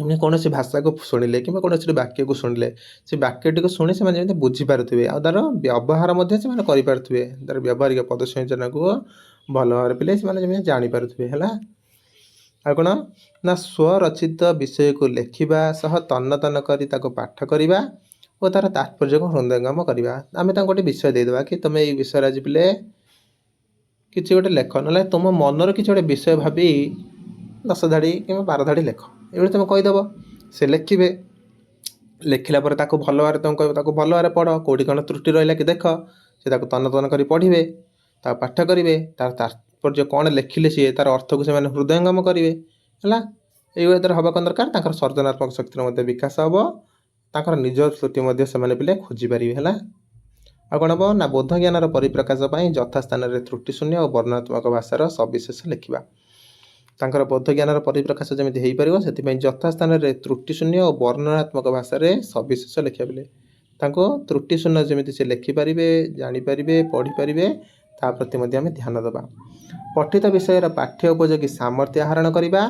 ଏମିତି କୌଣସି ଭାଷାକୁ ଶୁଣିଲେ କିମ୍ବା କୌଣସି ବାକ୍ୟକୁ ଶୁଣିଲେ ସେ ବାକ୍ୟଟିକୁ ଶୁଣି ସେମାନେ ଯେମିତି ବୁଝିପାରୁଥିବେ, ଆଉ ତା'ର ବ୍ୟବହାର ମଧ୍ୟ ସେମାନେ କରିପାରୁଥିବେ, ତା'ର ବ୍ୟବହାରିକ ପଦ ସଂଯୋଜନାକୁ ଭଲ ଭାବରେ ପିଲେ ସେମାନେ ଯେମିତି ଜାଣିପାରୁଥିବେ। ହେଲା। ଆଉ କ'ଣ ନା ସ୍ୱରଚିତ ବିଷୟକୁ ଲେଖିବା ସହ ତନ୍ନ ତନ୍ନ କରି ତାକୁ ପାଠ କରିବା ଓ ତା'ର ତାତ୍ପର୍ଯ୍ୟକୁ ହୃଦୟଙ୍ଗମ କରିବା। ଆମେ ତାଙ୍କୁ ଗୋଟେ ବିଷୟ ଦେଇଦେବା କି ତୁମେ ଏଇ ବିଷୟରେ ଆଜି ପିଲେ କିଛି ଗୋଟେ ଲେଖ, ନହେଲେ ତୁମ ମନର କିଛି ଗୋଟେ ବିଷୟ ଭାବି 10 ଧାଡ଼ି କିମ୍ବା 12 ଧାଡ଼ି ଲେଖ, ଏଭଳି ତୁମେ କହିଦେବ। ସେ ଲେଖିବେ, ଲେଖିଲା ପରେ ତାକୁ ଭଲ ଭାବରେ ତୁମେ କହିବ ତାକୁ ଭଲ ଭାବରେ ପଢ଼, କେଉଁଠି କ'ଣ ତ୍ରୁଟି ରହିଲା କି ଦେଖ। ସେ ତାକୁ ତନ୍ନ ତନ୍ନ କରି ପଢ଼ିବେ, ତାକୁ ପାଠ କରିବେ, ତା'ର ତାତ୍ପର୍ଯ୍ୟ କ'ଣ ଲେଖିଲେ ସିଏ ତା'ର ଅର୍ଥକୁ ସେମାନେ ହୃଦୟଙ୍ଗମ କରିବେ। ହେଲା। ଏଇଭଳି ଦ୍ୱାରା ହେବା କ'ଣ ଦରକାର, ତାଙ୍କର ସର୍ଜନାତ୍ମକ ଶକ୍ତିର ମଧ୍ୟ ବିକାଶ ହେବ, ତାଙ୍କର ନିଜ ତ୍ରୁଟି ମଧ୍ୟ ସେମାନେ ପିଲେ ଖୋଜିପାରିବେ। ହେଲା। ଆଉ କ'ଣ ହେବ ନା ବୋଧ ଜ୍ଞାନର ପରିପ୍ରକାଶ ପାଇଁ ଯଥାସ୍ଥାନରେ ତ୍ରୁଟି ଶୂନ୍ୟ ଓ ବର୍ଣ୍ଣନାତ୍ମକ ଭାଷାର ସବିଶେଷ ଲେଖିବା। ତାଙ୍କର ବୋଧ ଜ୍ଞାନର ପରିପ୍ରକାଶ ଯେମିତି ହେଇପାରିବ ସେଥିପାଇଁ ଯଥାସ୍ଥାନରେ ତ୍ରୁଟି ଶୂନ୍ୟ ଓ ବର୍ଣ୍ଣନାତ୍ମକ ଭାଷାରେ ସବିଶେଷ ଲେଖିବା ପିଲେ ତାଙ୍କୁ ତ୍ରୁଟି ଶୂନ୍ୟ ଯେମିତି ସେ ଲେଖିପାରିବେ, ଜାଣିପାରିବେ, ପଢ଼ିପାରିବେ, ତା ପ୍ରତି ମଧ୍ୟ ଆମେ ଧ୍ୟାନ ଦେବା। ପଠିତ ବିଷୟର ପାଠ୍ୟ ଉପଯୋଗୀ ସାମର୍ଥ୍ୟ ଆହରଣ କରିବା,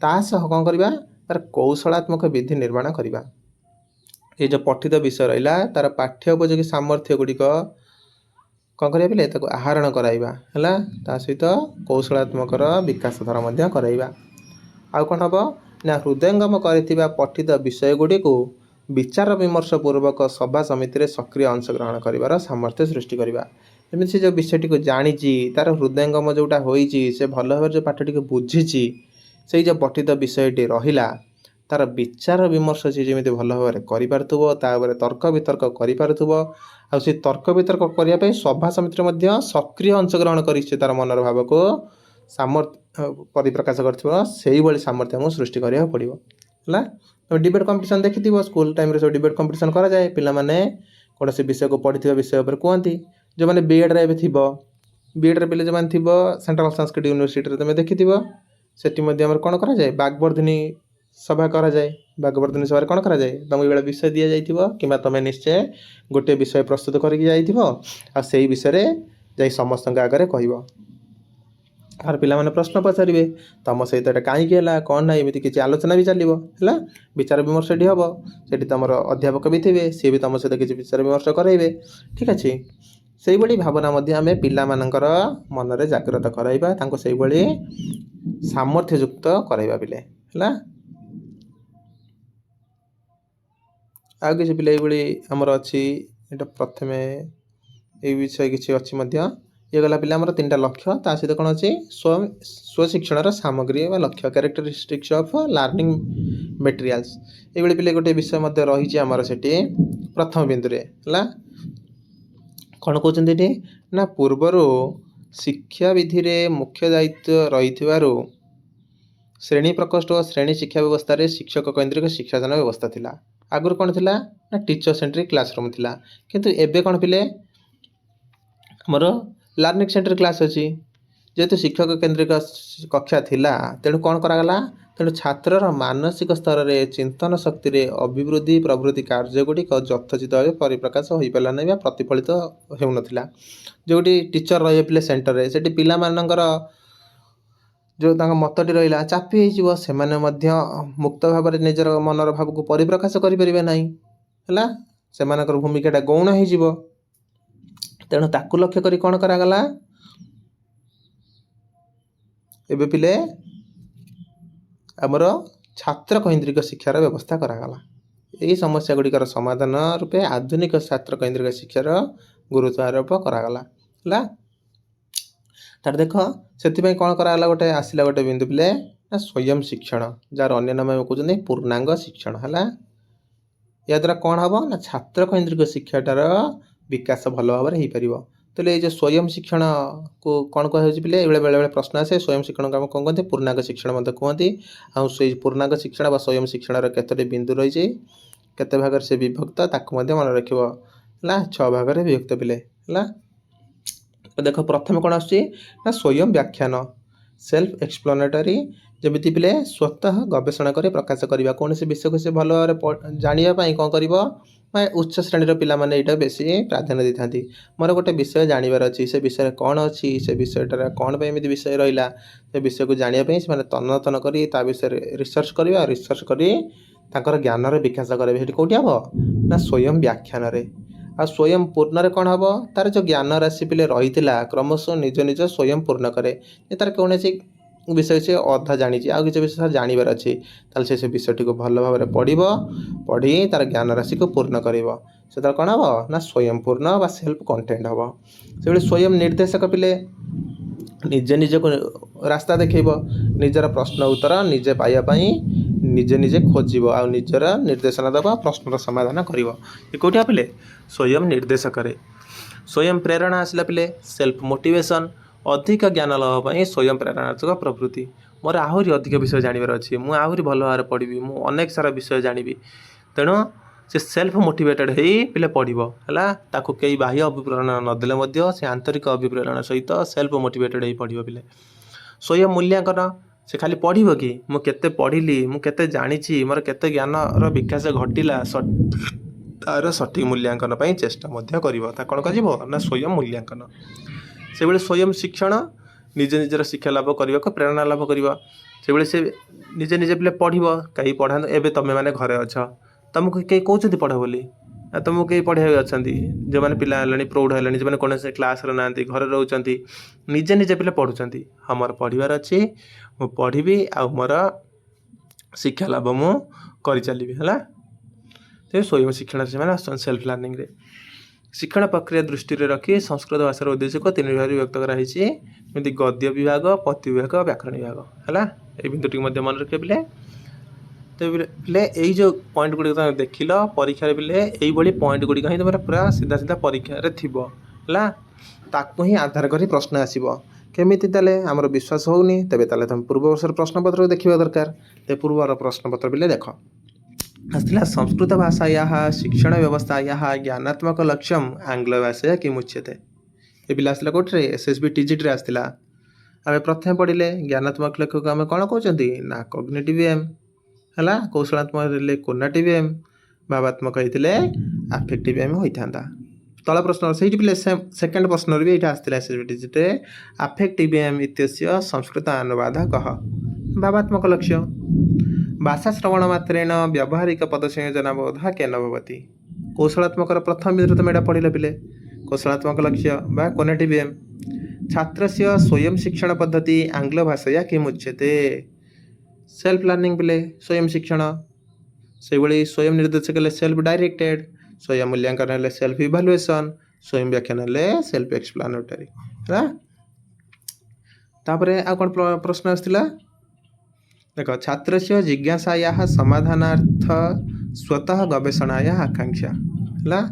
ତା ସହ କ'ଣ କରିବା, ତା'ର କୌଶଳାତ୍ମକ ବିଧି ନିର୍ମାଣ କରିବା। ଏଇ ଯେଉଁ ପଠିତ ବିଷୟ ରହିଲା ତା'ର ପାଠ୍ୟ ଉପଯୋଗୀ ସାମର୍ଥ୍ୟ ଗୁଡ଼ିକ କ'ଣ କରିବା ପିଲେ ତାକୁ ଆହରଣ କରାଇବା। ହେଲା। ତା ସହିତ କୌଶଳାତ୍ମକର ବିକାଶ ଧର ମଧ୍ୟ କରାଇବା। ଆଉ କ'ଣ ହେବ ନା ହୃଦୟଙ୍ଗମ କରିଥିବା ପଠିତ ବିଷୟ ଗୁଡ଼ିକୁ ବିଚାର ବିମର୍ଶ ପୂର୍ବକ ସଭା ସମିତିରେ ସକ୍ରିୟ ଅଂଶଗ୍ରହଣ କରିବାର ସାମର୍ଥ୍ୟ ସୃଷ୍ଟି କରିବା। ଯେମିତି ସେ ଯେଉଁ ବିଷୟଟିକୁ ଜାଣିଛି, ତା'ର ହୃଦୟଙ୍ଗମ ଯେଉଁଟା ହୋଇଛି, ସେ ଭଲ ଭାବରେ ଯେଉଁ ପାଠଟିକୁ ବୁଝିଛି, ସେଇ ଯେଉଁ ପଠିତ ବିଷୟଟି ରହିଲା ତା'ର ବିଚାର ବିମର୍ଶ ସେ ଯେମିତି ଭଲ ଭାବରେ କରିପାରୁଥିବ, ତା ଉପରେ ତର୍କ ବିତର୍କ କରିପାରୁଥିବ, ଆଉ ସେ ତର୍କ ବିତର୍କ କରିବା ପାଇଁ ସଭା ସମିତିରେ ମଧ୍ୟ ସକ୍ରିୟ ଅଂଶଗ୍ରହଣ କରି ସେ ତା'ର ମନର ଭାବକୁ ପରିପ୍ରକାଶ କରିଥିବ, ସେଇଭଳି ସାମର୍ଥ୍ୟ ଆମକୁ ସୃଷ୍ଟି କରିବାକୁ ପଡ଼ିବ। ହେଲା। ତମେ ଡିବେଟ୍ କମ୍ପିଟିସନ୍ ଦେଖିଥିବ, ସ୍କୁଲ ଟାଇମ୍ରେ ସବୁ ଡିବେଟ୍ କମ୍ପିଟିସନ୍ କରାଯାଏ। ପିଲାମାନେ କୌଣସି ବିଷୟକୁ ପଢ଼ିଥିବା ବିଷୟ ଉପରେ କୁହନ୍ତି। ଯେଉଁମାନେ ବିଏଡ଼୍ରେ ଏବେ ଥିବ, ବିଏଡ଼୍ରେ ପିଲା ଯେଉଁମାନେ ଥିବ ସେଣ୍ଟ୍ରାଲ୍ ସାଂସ୍କ୍ରିଟ୍ ୟୁନିଭର୍ସିଟିରେ ତୁମେ ଦେଖିଥିବ, ସେଠି ମଧ୍ୟ ଆମର କ'ଣ କରାଯାଏ, ବାଗ୍ବର୍ଦ୍ଧିନୀ ସଭା କରାଯାଏ। ବାଗ୍ବର୍ଦ୍ଧିନୀ ସଭାରେ କ'ଣ କରାଯାଏ, ତୁମକୁ ଏଇଭଳିଆ ବିଷୟ ଦିଆଯାଇଥିବ କିମ୍ବା ତୁମେ ନିଶ୍ଚୟ ଗୋଟିଏ ବିଷୟ ପ୍ରସ୍ତୁତ କରିକି ଯାଇଥିବ, ଆଉ ସେଇ ବିଷୟରେ ଯାଇ ସମସ୍ତଙ୍କ ଆଗରେ କହିବ। আর ପିଲାମାନେ ପ୍ରଶ୍ନ ପଚାରିବେ, ତୁମ ସହିତ ଏଇଟା କାହିଁକି ହେଲା, କ'ଣ ନାହିଁ, ଏମିତି କିଛି ଆଲୋଚନା ବି ଚାଲିବ। ହେଲା। ବିଚାର ବିମର୍ଶ ସେଠି ହେବ। ସେଠି ତୁମର ଅଧ୍ୟାପକ ବି ଥିବେ, ସିଏ ବି ତୁମ ସହିତ କିଛି ବିଚାର ବିମର୍ଶ କରାଇବେ। ଠିକ୍ ଅଛି। ସେଇଭଳି ଭାବନା ମଧ୍ୟ ଆମେ ପିଲାମାନଙ୍କର ମନରେ ଜାଗ୍ରତ କରାଇବା, ତାଙ୍କୁ ସେଇଭଳି ସାମର୍ଥ୍ୟଯୁକ୍ତ କରାଇବା ପିଲେ। ହେଲା। ଆଉ କିଛି ପିଲା ଏଇଭଳି ଆମର ଅଛି, ଏଇଟା ପ୍ରଥମେ ଏଇ ବିଷୟ କିଛି ଅଛି ମଧ୍ୟ। ଇଏ ଗଲା ପିଲା ଆମର 3ଟା ଲକ୍ଷ୍ୟ, ତା ସହିତ କ'ଣ ଅଛି ସ୍ୱଶିକ୍ଷଣର ସାମଗ୍ରୀ ବା ଲକ୍ଷ୍ୟ, କ୍ୟାରେକ୍ଟରିଷ୍ଟିକ୍ସ ଅଫ୍ ଲର୍ଣ୍ଣିଂ ମେଟେରିଆଲ୍ସ। ଏଇଭଳି ପିଲେ ଗୋଟେ ବିଷୟ ମଧ୍ୟ ରହିଛି ଆମର ସେଠି ପ୍ରଥମ ବିନ୍ଦୁରେ। ହେଲା। କ'ଣ କହୁଛନ୍ତି ଏଠି ନା ପୂର୍ବରୁ ଶିକ୍ଷାବିଧିରେ ମୁଖ୍ୟ ଦାୟିତ୍ୱ ରହିଥିବାରୁ ଶ୍ରେଣୀ ପ୍ରକୋଷ୍ଠ ଓ ଶ୍ରେଣୀ ଶିକ୍ଷା ବ୍ୟବସ୍ଥାରେ ଶିକ୍ଷକ କୈନ୍ଦ୍ରିକ ଶିକ୍ଷାଦାନ ବ୍ୟବସ୍ଥା ଥିଲା। ଆଗରୁ କ'ଣ ଥିଲା ନା ଟିଚର ସେଣ୍ଟ୍ରିକ୍ କ୍ଲାସରୁମ୍ ଥିଲା, କିନ୍ତୁ ଏବେ କ'ଣ ପିଲେ ଆମର ଲର୍ଣ୍ଣିଂ ସେଣ୍ଟର କ୍ଲାସ୍ ଅଛି। ଯେହେତୁ ଶିକ୍ଷକ କେନ୍ଦ୍ରିକ କକ୍ଷା ଥିଲା, ତେଣୁ କ'ଣ କରାଗଲା, ତେଣୁ ଛାତ୍ରର ମାନସିକ ସ୍ତରରେ ଚିନ୍ତନ ଶକ୍ତିରେ ଅଭିବୃଦ୍ଧି ପ୍ରଭୃତି କାର୍ଯ୍ୟଗୁଡ଼ିକ ଯଥୋଚିତ ଭାବେ ପରିପ୍ରକାଶ ହୋଇପାରିଲା ନାହିଁ ବା ପ୍ରତିଫଳିତ ହେଉନଥିଲା। ଯେଉଁଠି ଟିଚର ରହିବେ ପିଲେ ସେଣ୍ଟରରେ, ସେଠି ପିଲାମାନଙ୍କର ଯେଉଁ ତାଙ୍କ ମତଟି ରହିଲା ଚାପି ହେଇଯିବ, ସେମାନେ ମଧ୍ୟ ମୁକ୍ତ ଭାବରେ ନିଜର ମନର ଭାବକୁ ପରିପ୍ରକାଶ କରିପାରିବେ ନାହିଁ। ହେଲା। ସେମାନଙ୍କର ଭୂମିକାଟା ଗୌଣ ହେଇଯିବ। ତେଣୁ ତାକୁ ଲକ୍ଷ୍ୟ କରି କ'ଣ କରାଗଲା, ଏବେ ପିଲେ ଆମର ଛାତ୍ର କୈନ୍ଦ୍ରିକ ଶିକ୍ଷାର ବ୍ୟବସ୍ଥା କରାଗଲା। ଏହି ସମସ୍ୟା ଗୁଡ଼ିକର ସମାଧାନ ରୂପେ ଆଧୁନିକ ଛାତ୍ର କୈନ୍ଦ୍ରିକ ଶିକ୍ଷାର ଗୁରୁତ୍ୱାରୋପ କରାଗଲା। ହେଲା। ତାର ଦେଖ ସେଥିପାଇଁ କ'ଣ କରାଗଲା, ଗୋଟେ ଆସିଲା ଗୋଟେ ବିନ୍ଦୁ ପିଲେ ନା ସ୍ୱୟଂ ଶିକ୍ଷଣ, ଯାହାର ଅନ୍ୟ ନାମ କହୁଛନ୍ତି ପୂର୍ଣ୍ଣାଙ୍ଗ ଶିକ୍ଷଣ। ହେଲା। ଏହାଦ୍ୱାରା କ'ଣ ହେବ ନା ଛାତ୍ର କୈନ୍ଦ୍ରିକ ଶିକ୍ଷାଟାର ବିକାଶ ଭଲ ଭାବରେ ହେଇପାରିବ। ତାହେଲେ ଏଇ ଯେଉଁ ସ୍ୱୟଂ ଶିକ୍ଷଣକୁ କ'ଣ କୁହାଯାଉଛି ପିଲେ, ଏଇଭଳିଆ ବେଳେବେଳେ ପ୍ରଶ୍ନ ଆସେ। ସ୍ୱୟଂ ଶିକ୍ଷଣକୁ ଆମେ କ'ଣ କୁହନ୍ତି, ପୂର୍ଣ୍ଣାଙ୍ଗ ଶିକ୍ଷଣ ମଧ୍ୟ କୁହନ୍ତି। ଆଉ ସେଇ ପୂର୍ଣ୍ଣାଙ୍ଗ ଶିକ୍ଷଣ ବା ସ୍ୱୟଂ ଶିକ୍ଷଣର କେତୋଟି ବିନ୍ଦୁ ରହିଛି, କେତେ ଭାଗରେ ସେ ବିଭକ୍ତ, ତାକୁ ମଧ୍ୟ ମନେ ରଖିବ। ହେଲା। 6 ଭାଗରେ ବିଭକ୍ତ ପିଲେ। ହେଲା। तो देख प्रथम कौन आसुची ना स्वयं व्याख्यान सेल्फ एक्सप्लेनेटरी जमी पिले स्वतः गवेषणा कर प्रकाश करवा कौन से विषय को से भल भाव जानापी कौन कर उच्च श्रेणी पिला माने यहाँ बेसी प्राधान्य देता मोर गोटे विषय जानवर अच्छी से विषय कौन अच्छी से विषयटा कौन पर एमती विषय रहा से विषय को जानापी से तन्न तन कर विषय रिसर्च करवा रिसर्च कर ज्ञानर विकास करेंगे कौटी हम ना स्वयं व्याख्यान आ स्वयं पूर्ण कौन हम तार जो ज्ञान राशि पिले रही क्रमश निज निज स्वयं पूर्ण करे तार कौन विषय से अधा जानी आउ किसी विषय जानवर अच्छी ताल से विषय टी भल भाव में पढ़ी तार ज्ञान राशि को पूर्ण कर कौन हम ना स्वयं पूर्ण बा सेल्फ कंटेंट हम से स्वयं निर्देशक पिले निजे निजे को रास्ता देखेब निजर प्रश्न उत्तर निजे पाइबापी निजे निजे खोज आ निजर निर्देशना दबा प्रश्नर समाधान कर कौटी पिले स्वयं निर्देशक स्वयं प्रेरणा आसला पिले सेल्फ मोटिवेशन अधिक ज्ञान लाभपाई स्वयं प्रेरणात्मक प्रवृत्ति मोर आहरी अधिक विषय जानवर अच्छी मुझे आहरी भल भाव में पढ़ी मु अनेक सारा विषय जानी तेणु से सेल्फ मोटिवेटेड हो पिले पढ़ो है ताकू कई बाह्य अभिप्रेरणा नदेले से आंतरिक अभिप्रेरणा सहित सेल्फ मोटिवेटेड हो पढ़ो पिले स्वयं मूल्यांकन से खाली पढ़ो कि मुझे पढ़ी मुझे जानी मोर केते ज्ञान विकास घटिला तार सठिक मूल्यांकन चेष्टा कौन कर स्वयं मूल्यांकन से स्वयं शिक्षण निजे निजर शिक्षा लाभ करने को प्रेरणा लाभ करवा से निजे निजे पिले पढ़ो कहीं पढ़ा एवं तुम्हें मैंने घरे अच्छ तुमको कई कहते पढ़ बोली तुमको कई पढ़ा अच्छा जो मैंने पिला प्रौढ़ है जो कौन से क्लास ना घर रोच निजे निजे पिले पढ़ुं हाँ मोर पढ़ार अच्छी मु पढ़ी आ मोर शिक्षा लाभ मु कर चलि है स्वयं शिक्षण से सेल्फ लर्निंग रे शिक्षण प्रक्रिया दृष्टि रखी संस्कृत भाषार उद्देश्य को 3 विभाग व्यक्त कराई गद्य विभाग पद्य विभाग व्याकरण विभाग है ये बिंदुटी मन रखे पिले तो पिले यही जो पॉइंट गुड़िक तुम देख परीक्षा पिले यही पॉइंट गुड़िक ही तुम पूरा सीधा सीधा परीक्षा है ताकू ही आधार कर प्रश्न आसो केमिति ताले आमर विश्वास होनी तेरे ताले तुम पूर्व वर्षर प्रश्नपत्र देखा दरकार तो पूर्वर प्रश्नपत्र पिले देख आसला संस्कृत भाषाया शिक्षण व्यवस्थाया ज्ञानात्मक लक्ष्यम आंग्ल भाषा कि मुच्यते ये पिला आसला कौटे एसएसबी टीजीटी आसला आम प्रथम पढ़ले ज्ञानात्मक लक्ष्य को आम कौन कहते ना कॉग्निटिव एम है कौशलात्मक कोनाटिव एम भावात्मक होते आफेक्टिव एम होता तल प्रश्न से पिले सेकेंड प्रश्न भी ये आसला एसएसबी टीजीटी आफेक्टिव एम इत्यस्य संस्कृत अनुवाद कह भावात्मक लक्ष्य भाषा श्रवण मात्रेण व्यावहारिक पद संयोजना बोध केन भवति कौशलात्मक प्रथम बिंदु तुम यहाँ पढ़ल पिले कौशलात्मक लक्ष्य बा कोनेटिव एम छात्र से स्वयं शिक्षण पद्धति आंग्ल भाषाया किम उच्यते सेल्फ लर्निंग पिले स्वयं शिक्षण से भाई स्वयं निर्देशक सेल्फ डायरेक्टेड स्वयं मूल्यांकन सेल्फ इभालुएसन स्वयं व्याख्यान सेल्फ एक्सप्लेनेटरी है तापर आ कौन प्रश्न आसला देख छात्र से जिज्ञासाया समाधानार्थ स्वतः गवेषणाया आकांक्षा है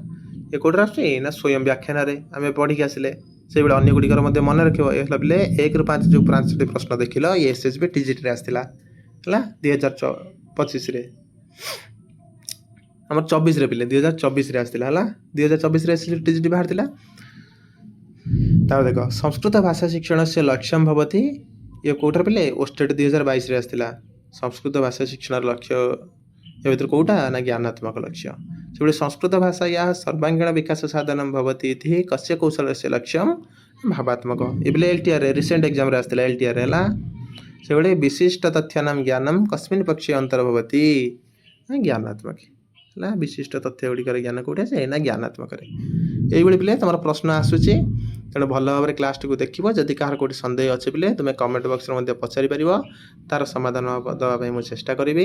ये कौट आसुची ना स्वयं व्याख्यान आम पढ़ी आसिले से अन्य गुड़िकर मन रखिए पिले 1 ରୁ 5 जो 5टी प्रश्न देख ये एसएसबी टीजीटी आसला है 2025 आम 24 पिले 2024 आसला है 2024 एसएसबी टीजीटी बाहर देख संस्कृत भाषा शिक्षण से लक्ष्यम भवति ये कौटर पिले ओस्टेट 2022 आसला संस्कृत भाषा शिक्षण लक्ष्य या भर कौटा ना ज्ञानात्मक लक्ष्य से संस्कृत भाषा या सर्वांगीण विकास साधन भवति कस्य कौशल से लक्ष्यम भावात्मक ये एलटीआर रिसेंट एग्जाम आसला एलटीआर है से विशिष्ट तथ्यानाम ज्ञानम कस्मिन् पक्षे अंतर्भवति ज्ञानात्मक है विशिष्ट तथ्य गुड़िकर ज्ञान कौटे से ना ज्ञानात्मक ये पिले तुम प्रश्न आसूची तेणु भल भाव में क्लास टी देखो जदि कहार कौटी सन्देह अच्छे पिले तुम्हें कमेंट बॉक्स में पचारि पार तार समाधान देवाई मुझे चेष्टा करी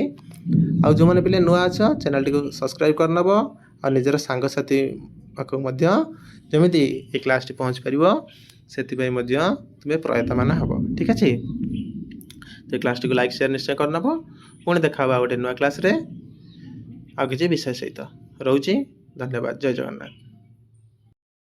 आउ जो मैंने पिले नुआ अच्छ चैनल टी सब्सक्राइब करनब और निजर सांगसाथी पाखक जमी ये क्लास टी पहुँच पार से तुम्हें प्रयत्न हम ठीक अच्छे तो क्लास टी लाइक शेयर निश्चय करनब पुणी देखा गोटे नुआ क्लास रे आ किसी विषय सहित रोचे धन्यवाद जय जगन्नाथ।